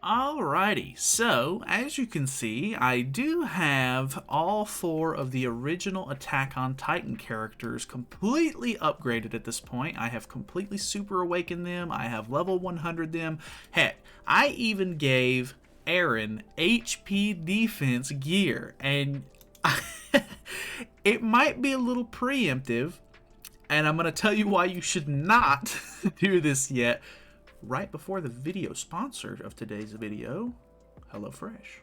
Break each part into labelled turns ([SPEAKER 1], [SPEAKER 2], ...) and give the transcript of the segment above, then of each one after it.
[SPEAKER 1] Alrighty, so as you can see, I do have all 4 of the original Attack on Titan characters completely upgraded at this point. I have completely super awakened them, I have level 100 them. Heck, I even gave Erin HP defense gear, and it might be a little preemptive, and I'm going to tell you why you should not do this yet. Right before the video sponsor of today's video, HelloFresh.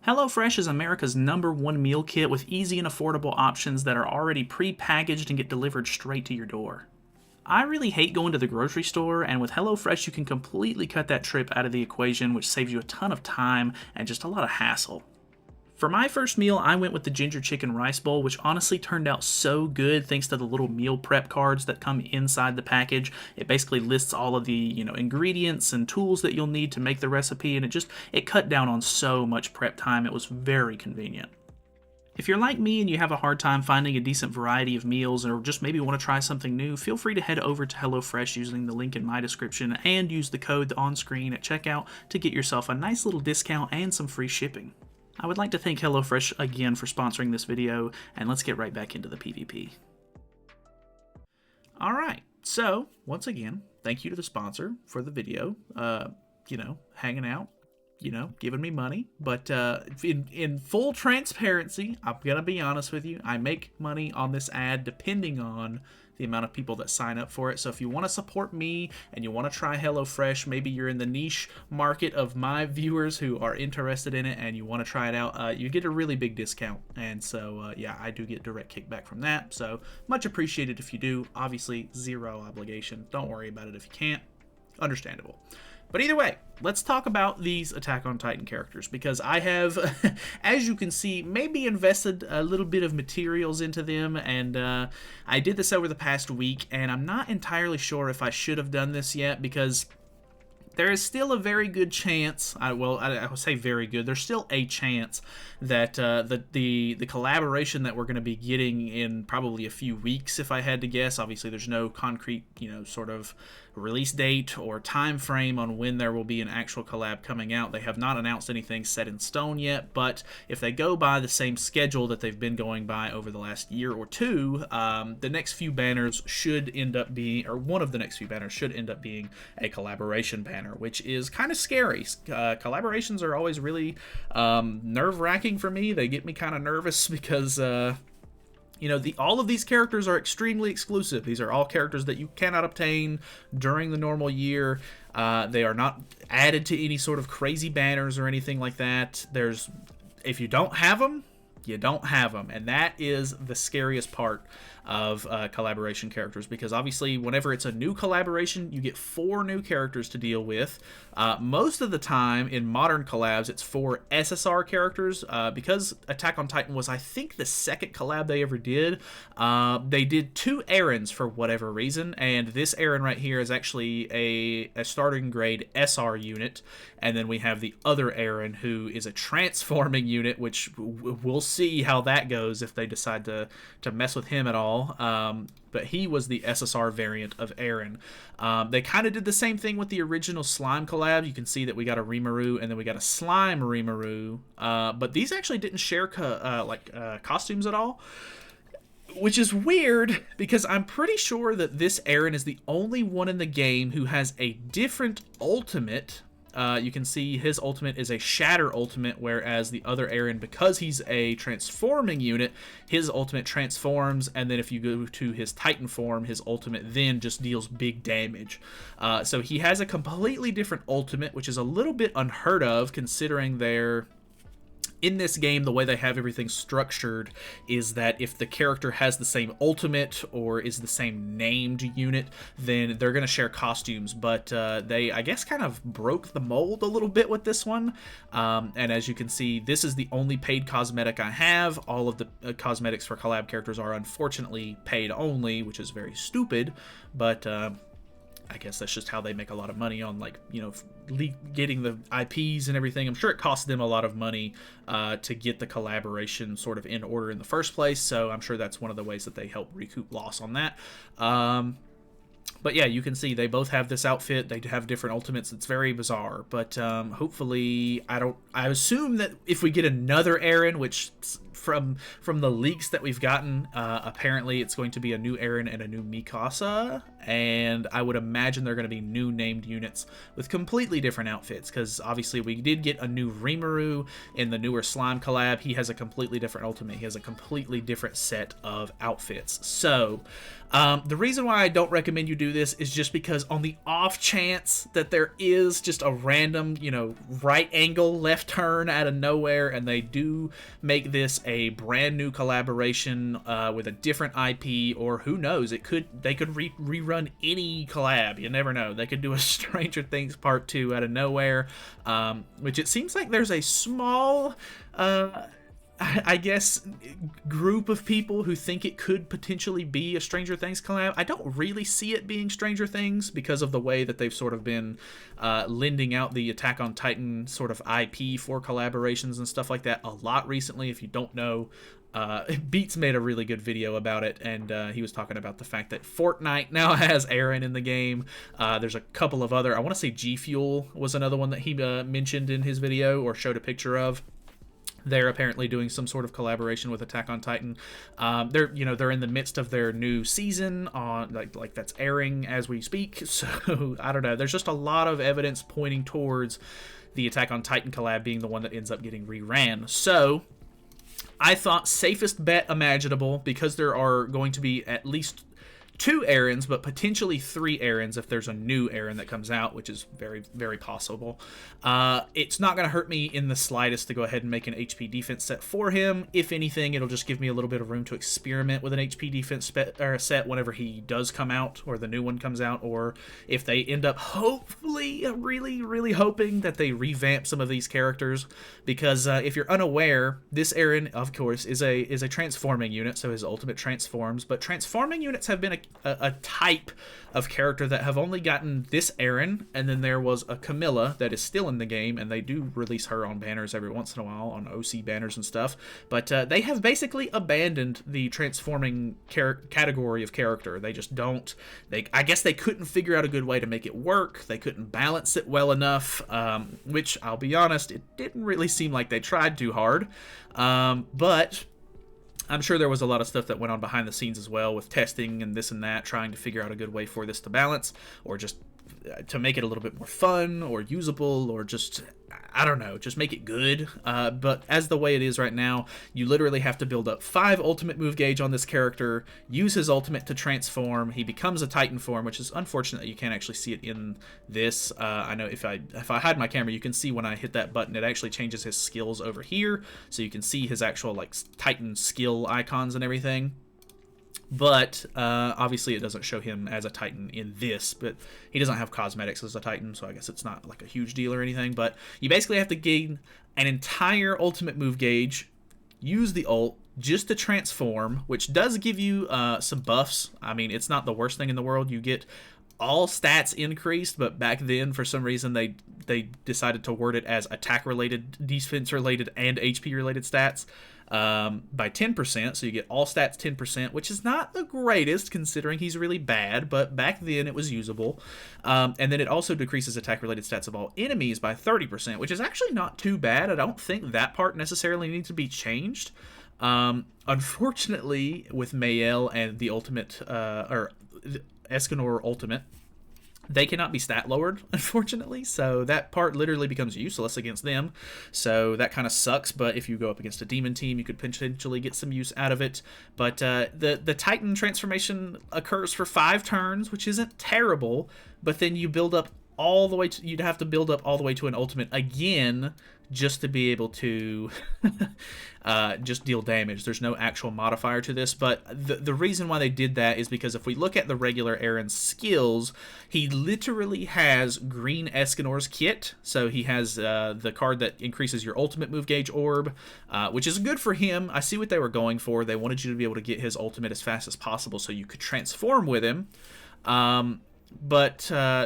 [SPEAKER 1] HelloFresh is America's #1 meal kit with easy and affordable options that are already pre-packaged and get delivered straight to your door. I really hate going to the grocery store, and with HelloFresh you can completely cut that trip out of the equation, which saves you a ton of time and just a lot of hassle. For my first meal, I went with the ginger chicken rice bowl, which honestly turned out so good thanks to the little meal prep cards that come inside the package. It basically lists all of the, ingredients and tools that you'll need to make the recipe, and it cut down on so much prep time. It was very convenient. If you're like me and you have a hard time finding a decent variety of meals, or just maybe want to try something new, feel free to head over to HelloFresh using the link in my description and use the code on screen at checkout to get yourself a nice little discount and some free shipping. I would like to thank HelloFresh again for sponsoring this video, and let's get right back into the PvP. Alright, so, once again, thank you to the sponsor for the video, hanging out, giving me money, but in full transparency, I'm gonna be honest with you, I make money on this ad depending on the amount of people that sign up for it. So if you want to support me and you want to try HelloFresh, maybe you're in the niche market of my viewers who are interested in it and you want to try it out, you get a really big discount. And so, yeah, I do get direct kickback from that. So much appreciated if you do. Obviously, zero obligation. Don't worry about it if you can't. Understandable. But either way, let's talk about these Attack on Titan characters, because I have, as you can see, maybe invested a little bit of materials into them, and I did this over the past week, and I'm not entirely sure if I should have done this yet, because there is still a very good chance, I will say very good, there's still a chance that the collaboration that we're going to be getting in probably a few weeks, if I had to guess. Obviously there's no concrete, sort of release date or time frame on when there will be an actual collab coming out. They have not announced anything set in stone yet, but if they go by the same schedule that they've been going by over the last year or two, the next few banners should end up being, or one of the next few banners should end up being a collaboration banner, which is kind of scary. Collaborations are always really nerve-wracking for me. They get me kind of nervous because all of these characters are extremely exclusive. These are all characters that you cannot obtain during the normal year. They are not added to any sort of crazy banners or anything like that. If you don't have them, you don't have them, and that is the scariest part of collaboration characters, because obviously whenever it's a new collaboration, you get 4 new characters to deal with. Most of the time in modern collabs, it's 4 SSR characters, because Attack on Titan was, I think, the second collab they ever did. They did 2 Erins for whatever reason, and this Erin right here is actually a starting grade SR unit, and then we have the other Erin who is a transforming unit, which we'll see how that goes if they decide to mess with him at all. But he was the SSR variant of Erin. They kind of did the same thing with the original Slime collab. You can see that we got a Rimuru and then we got a Slime Rimuru, but these actually didn't share costumes at all, which is weird because I'm pretty sure that this Erin is the only one in the game who has a different ultimate. You can see his ultimate is a Shatter ultimate, whereas the other Erin, because he's a transforming unit, his ultimate transforms, and then if you go to his Titan form, his ultimate then just deals big damage. So he has a completely different ultimate, which is a little bit unheard of considering in this game, the way they have everything structured is that if the character has the same ultimate or is the same named unit, then they're going to share costumes. But they, I guess, kind of broke the mold a little bit with this one. And as you can see, this is the only paid cosmetic I have. All of the cosmetics for collab characters are unfortunately paid only, which is very stupid. But I guess that's just how they make a lot of money on, getting the IPs and everything. I'm sure it costs them a lot of money to get the collaboration sort of in order in the first place, so I'm sure that's one of the ways that they help recoup loss on that. But yeah, you can see they both have this outfit. They have different ultimates. It's very bizarre. But hopefully, I assume that if we get another Eren, which from the leaks that we've gotten, apparently it's going to be a new Eren and a new Mikasa. And I would imagine they're going to be new named units with completely different outfits. Because obviously we did get a new Rimuru in the newer Slime collab. He has a completely different ultimate. He has a completely different set of outfits. So the reason why I don't recommend you do this is just because on the off chance that there is just a random, right angle left turn out of nowhere, and they do make this a brand new collaboration with a different IP, or who knows, they could rerun any collab. You never know. They could do a Stranger Things Part 2 out of nowhere, which it seems like there's a small I guess group of people who think it could potentially be a Stranger Things collab. I don't really see it being Stranger Things because of the way that they've sort of been lending out the Attack on Titan sort of IP for collaborations and stuff like that a lot recently. If you don't know, Beats made a really good video about it, and he was talking about the fact that Fortnite now has Eren in the game. There's a couple of other, I want to say G Fuel was another one that he mentioned in his video or showed a picture of. They're apparently doing some sort of collaboration with Attack on Titan. They're in the midst of their new season on like that's airing as we speak. So I don't know. There's just a lot of evidence pointing towards the Attack on Titan collab being the one that ends up getting reran. So I thought safest bet imaginable, because there are going to be at least 2 Erens, but potentially 3 Erens if there's a new Eren that comes out, which is very, very possible. It's not going to hurt me in the slightest to go ahead and make an HP defense set for him. If anything, it'll just give me a little bit of room to experiment with an HP defense set whenever he does come out, or the new one comes out, or if they end up hopefully, really, really hoping that they revamp some of these characters. Because if you're unaware, this Eren, of course, is a transforming unit, so his ultimate transforms. But transforming units have been a type of character that have only gotten this Eren, and then there was a Camilla that is still in the game, and they do release her on banners every once in a while, on OC banners and stuff, but they have basically abandoned the transforming category of character. They just don't, I guess they couldn't figure out a good way to make it work. They couldn't balance it well enough, which, I'll be honest, it didn't really seem like they tried too hard, but I'm sure there was a lot of stuff that went on behind the scenes as well, with testing and this and that, trying to figure out a good way for this to balance, or just to make it a little bit more fun or usable, or just, I don't know, just make it good. But as the way it is right now, you literally have to build up 5 ultimate move gauge on this character, use his ultimate to transform. He becomes a Titan form, which is unfortunate that you can't actually see it in this. I know if I hide my camera, you can see when I hit that button, it actually changes his skills over here, so you can see his actual like Titan skill icons and everything. But obviously it doesn't show him as a Titan in this, but he doesn't have cosmetics as a Titan, so I guess it's not like a huge deal or anything. But you basically have to gain an entire ultimate move gauge, use the ult just to transform, which does give you some buffs. I mean, it's not the worst thing in the world. You get all stats increased, but back then for some reason they decided to word it as attack related, defense related, and HP related stats by 10%, so you get all stats 10%, which is not the greatest considering he's really bad, but back then it was usable. And then it also decreases attack related stats of all enemies by 30%, which is actually not too bad. I don't think that part necessarily needs to be changed. Unfortunately, with Mayel and the ultimate or Escanor ultimate, they cannot be stat lowered, unfortunately, so that part literally becomes useless against them, so that kind of sucks. But if you go up against a demon team, you could potentially get some use out of it. But the Titan transformation occurs for 5 turns, which isn't terrible, but then you build up all the way to, you'd have to build up all the way to an ultimate again just to be able to just deal damage. There's no actual modifier to this, but the reason why they did that is because if we look at the regular Eren's skills, he literally has green Escanor's kit, so he has the card that increases your ultimate move gauge orb, which is good for him. I see what they were going for. They wanted you to be able to get his ultimate as fast as possible so you could transform with him. But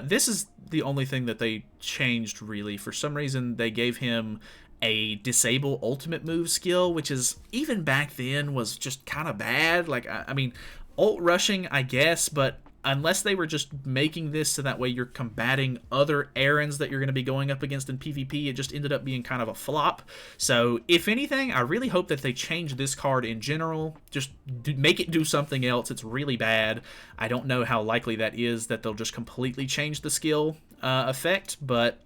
[SPEAKER 1] this is the only thing that they changed, really. For some reason, they gave him a disable ultimate move skill, which is, even back then, was just kind of bad. Like, I mean, ult rushing, I guess, but unless they were just making this so that way you're combating other Erins that you're going to be going up against in PvP, it just ended up being kind of a flop. So if anything, I really hope that they change this card in general. Just make it do something else. It's really bad. I don't know how likely that is, that they'll just completely change the skill effect, but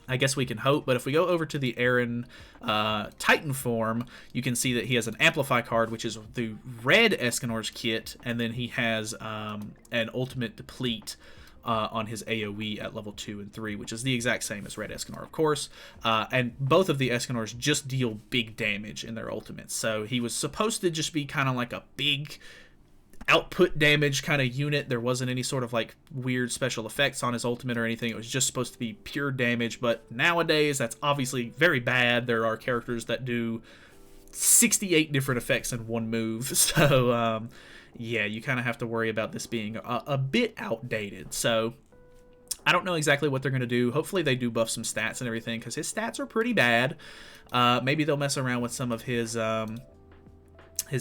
[SPEAKER 1] I guess we can hope. But if we go over to the Erin Titan form, you can see that he has an Amplify card, which is the red Escanor's kit, and then he has an Ultimate Deplete on his AoE at level 2 and 3, which is the exact same as red Escanor, of course. And both of the Escanors just deal big damage in their ultimates. So he was supposed to just be kind of like a big output damage kind of unit. There wasn't any sort of like weird special effects on his ultimate or anything. It was just supposed to be pure damage, but nowadays that's obviously very bad. There are characters that do 68 different effects in one move, so yeah, you kind of have to worry about this being a bit outdated. So I don't know exactly what they're going to do. Hopefully they do buff some stats and everything, because his stats are pretty bad. Maybe they'll mess around with some of his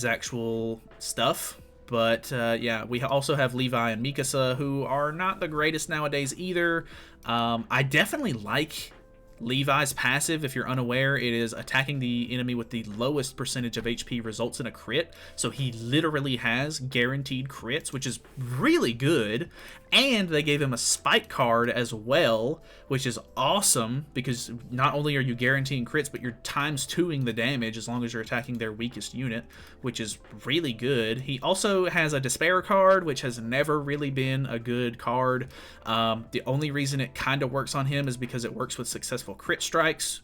[SPEAKER 1] actual stuff. But yeah, we also have Levi and Mikasa, who are not the greatest nowadays either. I definitely like Levi's passive. If you're unaware, it is attacking the enemy with the lowest percentage of HP results in a crit. So he literally has guaranteed crits, which is really good. And they gave him a spike card as well, which is awesome, because not only are you guaranteeing crits, but you're times 2ing the damage as long as you're attacking their weakest unit, which is really good. He also has a Despair card, which has never really been a good card. The only reason it kind of works on him is because it works with successful crit strikes,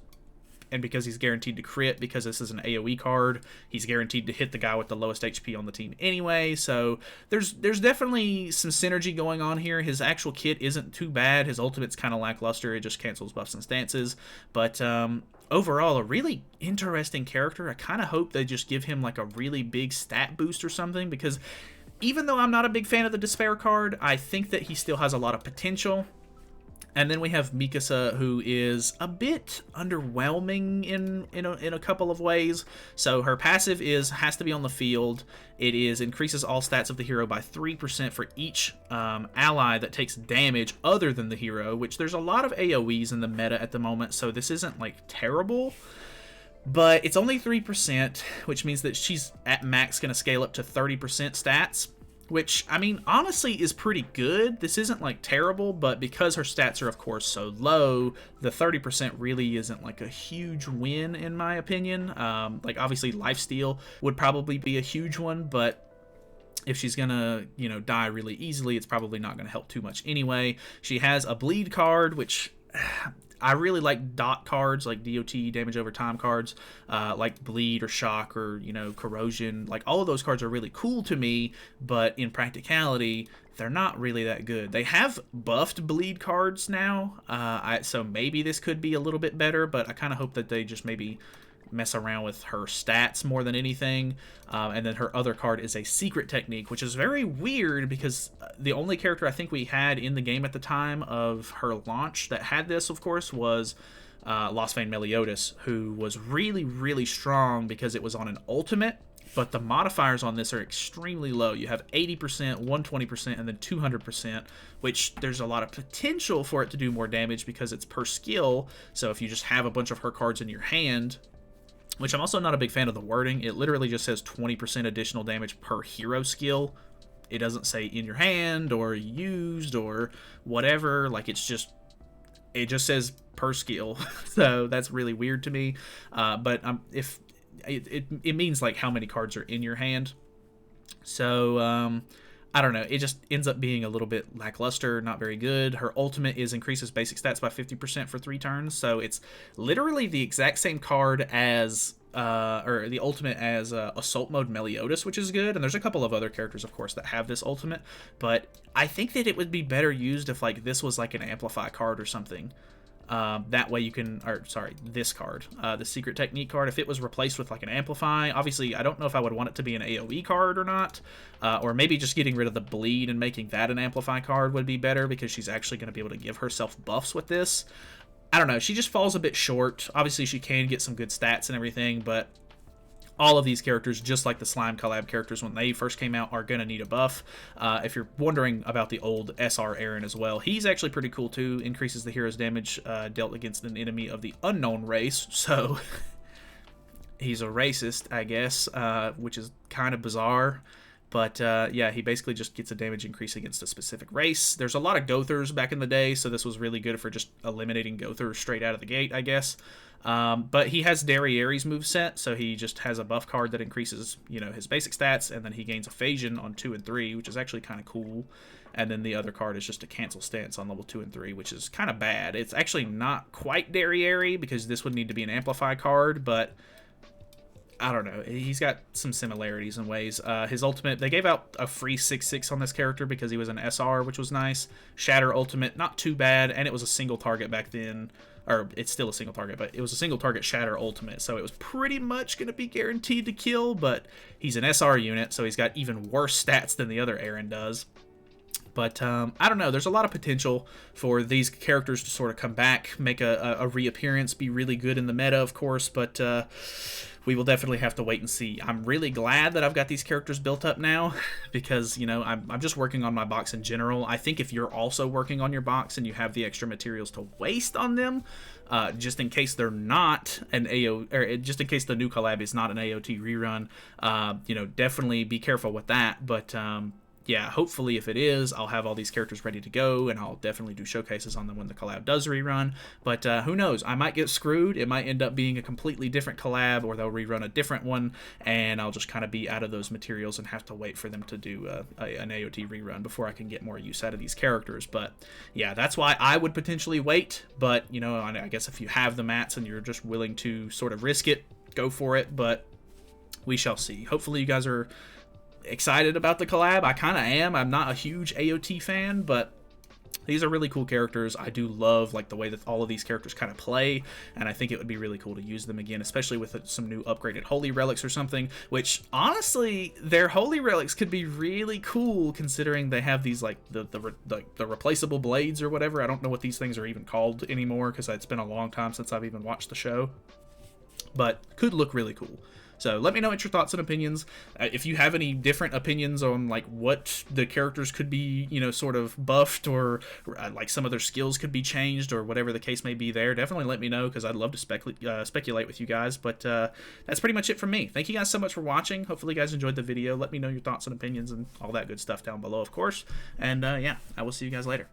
[SPEAKER 1] and because he's guaranteed to crit, because this is an AoE card, he's guaranteed to hit the guy with the lowest HP on the team anyway. So there's definitely some synergy going on here. His actual kit isn't too bad. His ultimate's kind of lackluster. It just cancels buffs and stances. But overall, a really interesting character. I kind of hope they just give him like a really big stat boost or something, because even though I'm not a big fan of the Despair card, I think that he still has a lot of potential. And then we have Mikasa, who is a bit underwhelming in a couple of ways. So her passive has to be on the field. It increases all stats of the hero by 3% for each ally that takes damage other than the hero, which there's a lot of AoEs in the meta at the moment, so this isn't like terrible. But it's only 3%, which means that she's at max going to scale up to 30% stats. Which, I mean, honestly is pretty good. This isn't, like, terrible, but because her stats are, of course, so low, the 30% really isn't, like, a huge win, in my opinion. Like, obviously, lifesteal would probably be a huge one, but if she's gonna, you know, die really easily, it's probably not gonna help too much anyway. She has a bleed card, which I really like dot cards, like DOT, damage over time cards, like bleed or shock or, you know, corrosion. Like, all of those cards are really cool to me, but in practicality, they're not really that good. They have buffed bleed cards now, so maybe this could be a little bit better, but I kind of hope that they just maybe mess around with her stats more than anything. And then her other card is a secret technique, which is very weird, because the only character I think we had in the game at the time of her launch that had this, of course, was Lost Vein Meliodas, who was really, really strong because it was on an ultimate, but the modifiers on this are extremely low. You have 80%, 120%, and then 200%, which there's a lot of potential for it to do more damage because it's per skill. So if you just have a bunch of her cards in your hand, which I'm also not a big fan of the wording. It literally just says 20% additional damage per hero skill. It doesn't say in your hand or used or whatever. Like, it just says per skill. So that's really weird to me. But if it means like how many cards are in your hand. So I don't know. It just ends up being a little bit lackluster, not very good. Her ultimate increases basic stats by 50% for 3 turns. So it's literally the exact same card as, or the ultimate as Assault Mode Meliodas, which is good. And there's a couple of other characters, of course, that have this ultimate. But I think that it would be better used if, like, this was like an Amplify card or something. That way you can, this card, the secret technique card, if it was replaced with like an Amplify, obviously I don't know if I would want it to be an AoE card or not, or maybe just getting rid of the bleed and making that an Amplify card would be better, because she's actually going to be able to give herself buffs with this. I don't know, she just falls a bit short. Obviously she can get some good stats and everything, but all of these characters, just like the Slime collab characters when they first came out, are going to need a buff. If you're wondering about the old SR Aaron as well, he's actually pretty cool too. Increases the hero's damage dealt against an enemy of the unknown race, so he's a racist, I guess, which is kind of bizarre. But yeah, he basically just gets a damage increase against a specific race. There's a lot of Gothers back in the day, so this was really good for just eliminating Gothers straight out of the gate, I guess. But he has Derriere's moveset, so he just has a buff card that increases, you know, his basic stats, and then he gains Evasion on 2 and 3, which is actually kind of cool. And then the other card is just a cancel stance on level 2 and 3, which is kind of bad. It's actually not quite Derriere, because this would need to be an Amplify card, but I don't know. He's got some similarities in ways. His ultimate, they gave out a free 6/6 on this character because he was an SR, which was nice. Shatter ultimate, not too bad, and it was a single target back then. Or it's still a single target, but it was a single target Shatter ultimate, so it was pretty much going to be guaranteed to kill, but he's an SR unit, so he's got even worse stats than the other Aaron does. But I don't know, there's a lot of potential for these characters to sort of come back, make a reappearance, be really good in the meta, of course, but we will definitely have to wait and see. I'm really glad that I've got these characters built up now, because, you know, I'm just working on my box in general. I think if you're also working on your box and you have the extra materials to waste on them, just in case they're not an or just in case the new collab is not an AOT rerun, you know, definitely be careful with that. But yeah, hopefully if it is, I'll have all these characters ready to go, and I'll definitely do showcases on them when the collab does rerun. But who knows? I might get screwed. It might end up being a completely different collab, or they'll rerun a different one, and I'll just kind of be out of those materials and have to wait for them to do an AOT rerun before I can get more use out of these characters. But yeah, that's why I would potentially wait. But, you know, I guess if you have the mats and you're just willing to sort of risk it, go for it. But we shall see. Hopefully you guys are excited about the collab. I kind of am. I'm not a huge AOT fan, but these are really cool characters. I do love like the way that all of these characters kind of play, and I think it would be really cool to use them again, especially with some new upgraded holy relics or something, which honestly their holy relics could be really cool considering they have these like the replaceable blades or whatever. I don't know what these things are even called anymore because it's been a long time since I've even watched the show, but could look really cool. So let me know what your thoughts and opinions. If you have any different opinions on like what the characters could be, you know, sort of buffed, or like some of their skills could be changed, or whatever the case may be there, definitely let me know, because I'd love to speculate with you guys. But that's pretty much it from me. Thank you guys so much for watching. Hopefully you guys enjoyed the video. Let me know your thoughts and opinions and all that good stuff down below, of course. And yeah, I will see you guys later.